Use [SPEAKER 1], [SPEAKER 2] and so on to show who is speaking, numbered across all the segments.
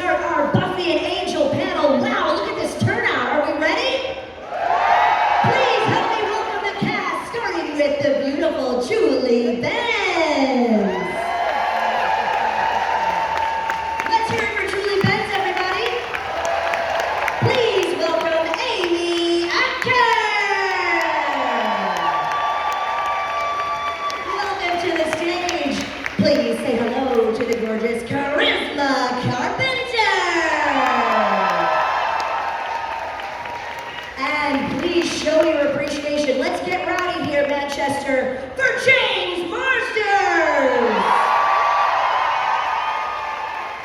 [SPEAKER 1] start our Buffy and Angel panel. Wow, look at this turnout. Are we ready? Please help me welcome the cast, starting with the beautiful Julie Benz. Let's hear it for Julie Benz, everybody. Please welcome Amy Acker. Welcome to the stage. Please say hello to the gorgeous Charisma Carpenter. And please show your appreciation. Let's get rowdy here, Manchester, for James Marsters.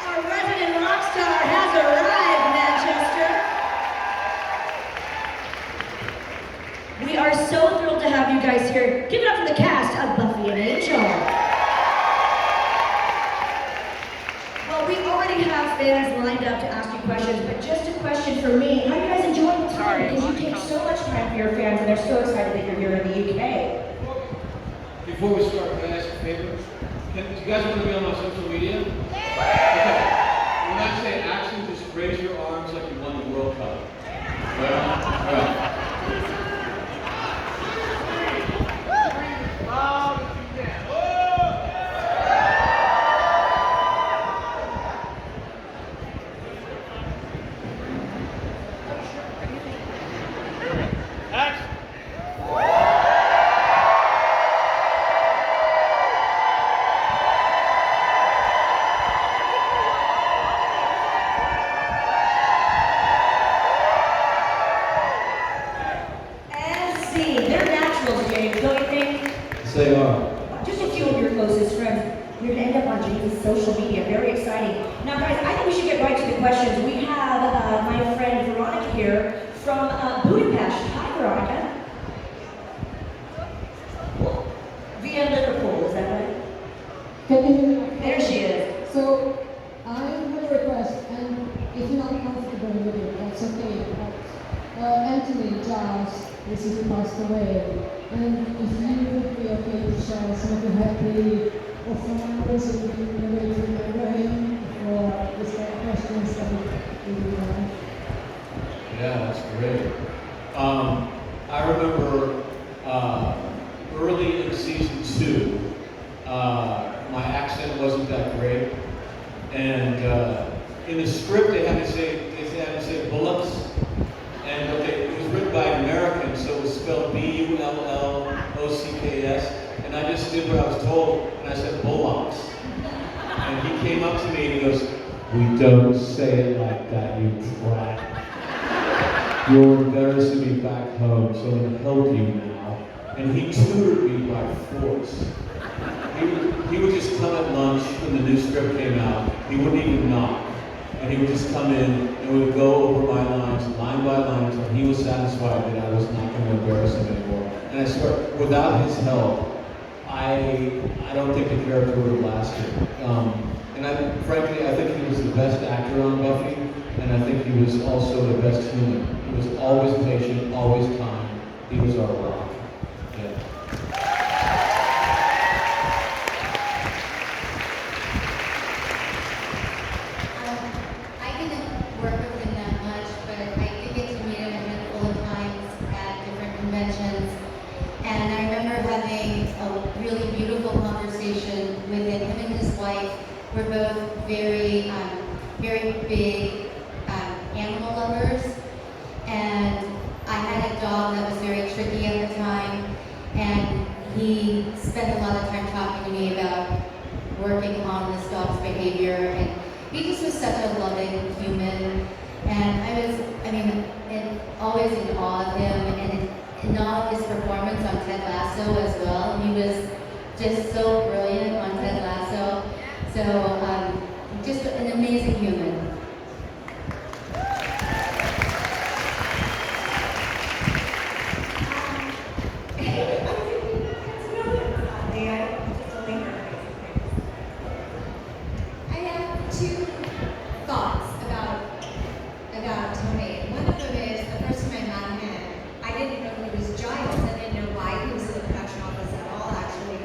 [SPEAKER 1] Our resident rock star has arrived, Manchester. We are so thrilled to have you guys here. Give it up for the cast of Buffy and Angel. We already have fans lined up to ask you questions, but just a question for me. How are you guys enjoying the time? Because you take so much time for your fans, and they're so excited that you're here in the UK.
[SPEAKER 2] Before we start, can I ask a favor? Do you guys want to be on my social media? Okay. When I say action, just raise your arms like you won the World Cup. Right on? All right.
[SPEAKER 1] They're naturals, James, don't you think?
[SPEAKER 2] Yes, they are.
[SPEAKER 1] Just a few of your closest friends. You're going to end up on James' social media. Very exciting. Now, guys, I think we should get right to the questions. We have my friend Veronica here from Budapest. Hi, Veronica. Via Liverpool, is that right?
[SPEAKER 3] Can you hear me?
[SPEAKER 1] There she is.
[SPEAKER 3] So, I have a request, and if you're not comfortable with it, that's okay. But Anthony Giles recently passed away, and if you would be okay to share some of the happy or fun hours that you've been away to remember him, or is there questions that we would have?
[SPEAKER 2] Yeah, that's great. I remember early in season 2, my accent wasn't that great, and in the script they had to say bullocks, and it was written by an American, so it was spelled B-U-L-L-O-C-K-S, and I just did what I was told, and I said bullocks, and he came up to me and he goes, "We don't say it like that, you twat. You're embarrassing me back home, so I'm going to help you now." And he tutored me by force. He would just come at lunch when the new script came out. He wouldn't even knock. And he would just come in and we would go over my lines, line by line, until he was satisfied that I was not going to embarrass him anymore. And I swear, without his help, I don't think the character would have lasted. And frankly, I think he was the best actor on Buffy, and I think he was also the best human. He was always patient, always kind. He was our rock. Yeah.
[SPEAKER 4] I didn't work with him that much, but I did get to meet him a handful of times at different conventions. And I remember having a really beautiful conversation with him. Him and his wife were both very, very big animal lovers. And I had a dog that was very tricky at the time. And he spent a lot of time talking to me about working on this dog's behavior. And he just was such a loving human. And always in awe of him, and in awe of his performance on Ted Lasso as well. He was just so brilliant on Ted Lasso. So, just an amazing human.
[SPEAKER 5] I have two thoughts about Tony. One of them is the first time I met him, I didn't know he was Giles. I didn't know why he was in the production office at all, actually.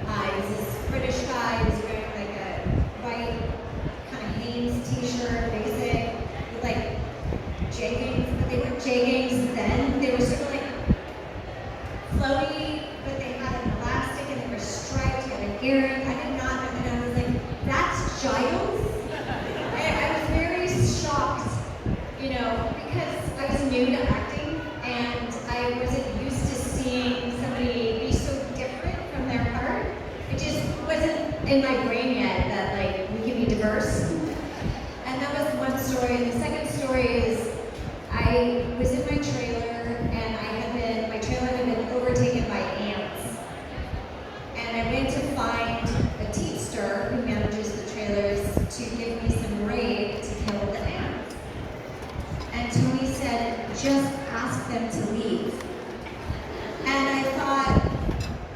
[SPEAKER 5] He was this British guy. He was wearing like a white kind of Hanes t-shirt, big new to acting, and I wasn't used to seeing somebody be so different from their part. It just wasn't in my brain yet that like we can be diverse. And that was one story. And the second story is I was in my trailer, and my trailer had been overtaken by ants. And I went to find a teamster who manages the trailers to give me some raid to kill the ants. And Tony said, just ask them to leave. And I thought,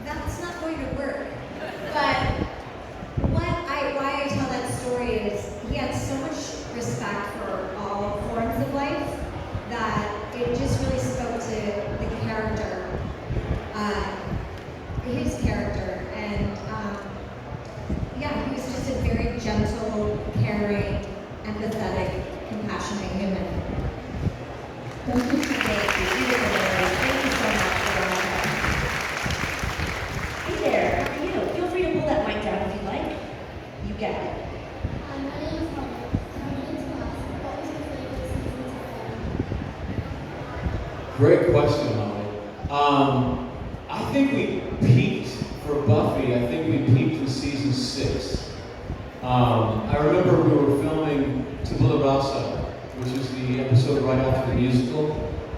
[SPEAKER 5] that's not going to work. But why I tell that story is he had so much respect for all forms of life that it just really spoke to the character, his character. And yeah, he was just a very gentle, caring, empathetic, compassionate human.
[SPEAKER 3] Thank you.
[SPEAKER 1] Thank you so much, Veronica. Hey there, how are you? Feel free to pull that mic down if you'd like. You got it.
[SPEAKER 6] My name is Holly. Coming into class, what was your favorite season to
[SPEAKER 2] Great question, Molly. I think we peaked for Buffy. I think we peaked in season 6. I remember we were filming Tabula Rasa, which is the episode right after the musical,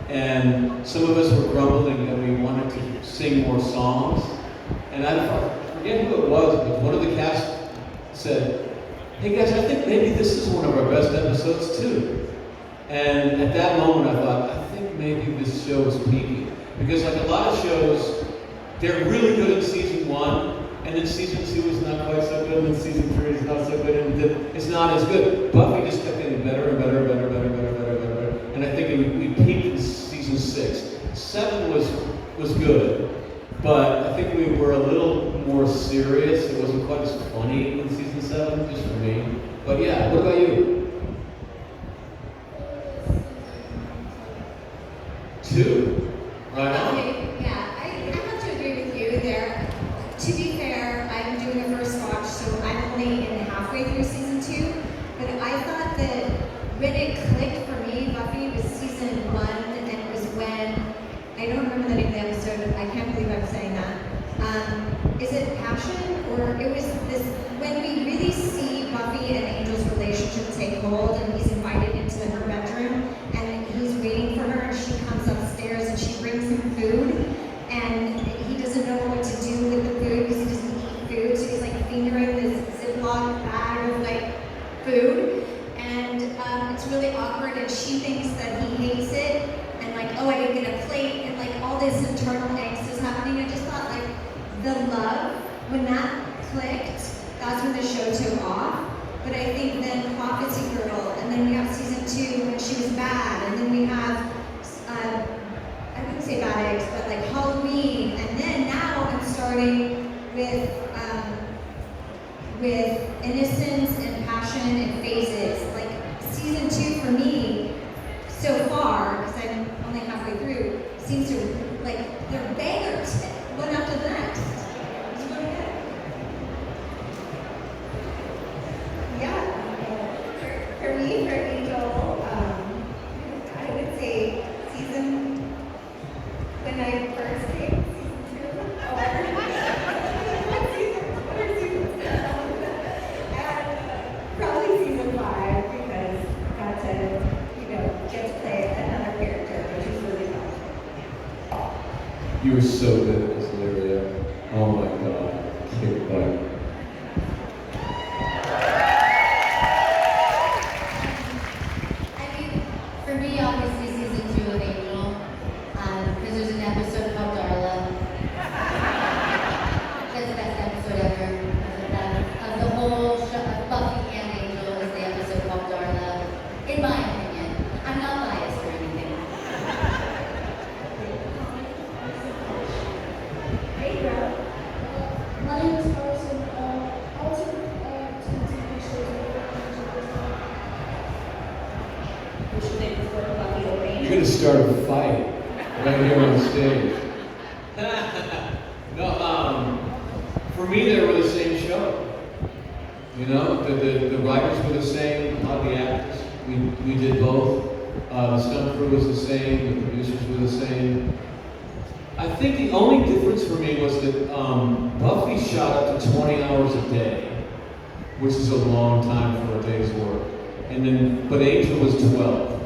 [SPEAKER 2] and some of us were grumbling that we wanted to sing more songs. And I forget who it was, but one of the cast said, "Hey guys, I think maybe this is one of our best episodes too." And at that moment, I thought, I think maybe this show is peaking. Because like a lot of shows, they're really good in season 1, and then season 2 is not quite so good, and then season 3 is not so good, and then it's not as good. Buffy just kept getting better and better and better and better and better and better and better. And I think we peaked in season 6. 7 was good, but I think we were a little more serious. It wasn't quite as funny in season 7, just for me. But yeah, what about you? 2. Right on.
[SPEAKER 5] Okay, yeah, I have to agree with you there. To be fair, I'm doing a first watch, so I'm only in halfway through season 2. But I thought that when it clicked for me, Buffy was season 1, and it was when, I don't remember the name of the episode, I can't believe I'm saying that. Is it Passion? Or it was this, when we really see Buffy and Angel's relationship take hold, and he's invited into her bedroom, and he's waiting for her, and she comes upstairs and she brings him food, and he doesn't know what to do with the food because he doesn't eat food, so he's like fingering this Ziploc bag of like food, and it's really awkward, and she thinks that he hates it, and like, oh, I didn't get a plate, and like all this internal angst is happening. I just thought like the love, when that clicked, that's when the show took off. But I think then Prophecy Girl, and then we have season 2 when she was bad, and then we have I wouldn't say Bad Eggs, but like Halloween, and then now I'm starting with Innocence and Passion and Phases. Like season 2 for me, so far, because I'm only halfway through, seems to like they're bangers, one after the next. It's really good. Yeah, for me, for Angel, I would say when I first came, season 2, and probably season 5, because got to, get to play another character, which is really fun.
[SPEAKER 2] You were so good at this, Lyria. Oh my god. Can't wait.
[SPEAKER 4] I mean, for me, obviously, season 2 of Angel, because there's an episode called Darla. That's the best episode ever. Of the whole show, of Buffy and Angel, is the episode called Darla. In my opinion, I'm not biased or anything.
[SPEAKER 1] Hey, girl.
[SPEAKER 6] My name is Carson. I was in TV shows
[SPEAKER 1] Which do they prefer, Buffy or Angel?
[SPEAKER 2] You're gonna start a fight right here on stage. No, for me they were the same show. The writers were the same, a lot of the actors. We did both. The stunt crew was the same, the producers were the same. I think the only difference for me was that Buffy shot up to 20 hours a day, which is a long time for a day's work. But Angel was 12,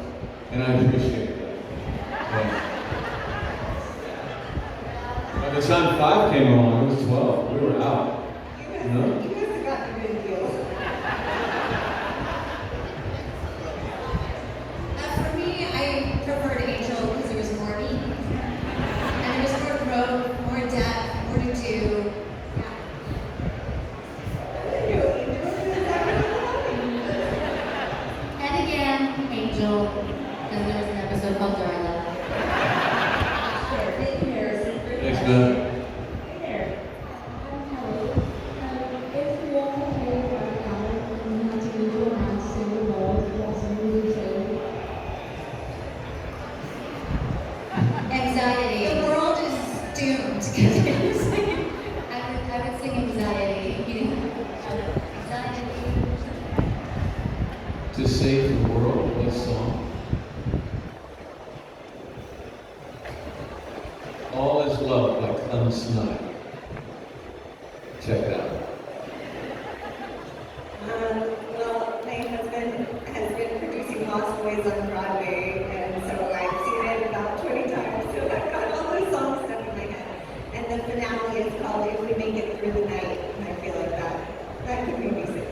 [SPEAKER 2] and I appreciate that. Yeah. By the time 5 came along, it was 12. We were out. You know?
[SPEAKER 5] You guys have got the good deal. For me, I preferred Angel because there was more meat. And there was more growth, more depth, more to do.
[SPEAKER 4] And again, Angel, because there was an episode called Darla.
[SPEAKER 2] Thanks, man.
[SPEAKER 1] Hey there.
[SPEAKER 3] I'm Kelly. If we all play right now and we had to leave your house in the world, what's a movie film?
[SPEAKER 4] Anxiety.
[SPEAKER 5] The world is doomed.
[SPEAKER 4] I would sing anxiety. Anxiety.
[SPEAKER 2] To save the world, what song? All is Love by Clem Snyder. Check it out.
[SPEAKER 5] Well, my husband has been producing Lost Boys on Broadway, and so I've seen it about 20 times, so I've got all the songs stuck in my head. And the finale is called If We Make It Through the Night, and I feel like that could be music.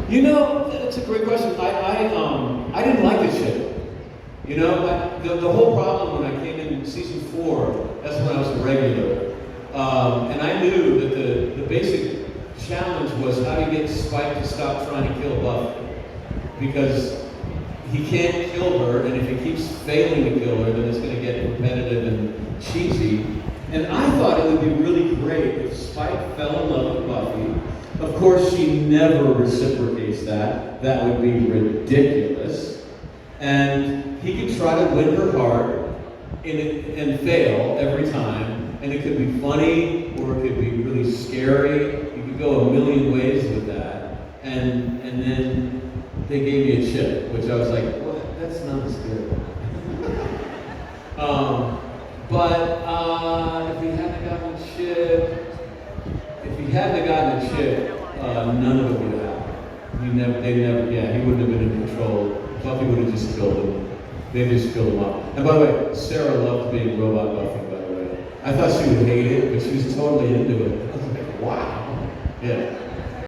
[SPEAKER 2] You know, that's a great question. I didn't like the show. You know, the whole problem when I came in season 4, that's when I was a regular. And I knew that the basic challenge was how to get Spike to stop trying to kill Buffy. Because he can't kill her, and if he keeps failing to kill her, then it's going to get repetitive and cheesy. And I thought it would be really great if Spike fell in love with Buffy. Of course, she never reciprocates that. That would be ridiculous. And he could try to win her heart and fail every time. And it could be funny, or it could be really scary. You could go a million ways with that. And then they gave me a chip, which I was like, well, that's not as good. If he hadn't gotten a chip, none of it would have happened. He wouldn't have been in control. Buffy would have just killed him. They just killed him up. And by the way, Sarah loved being Robot Buffy, by the way. I thought she would hate it, but she was totally into it. I was like, wow. Yeah.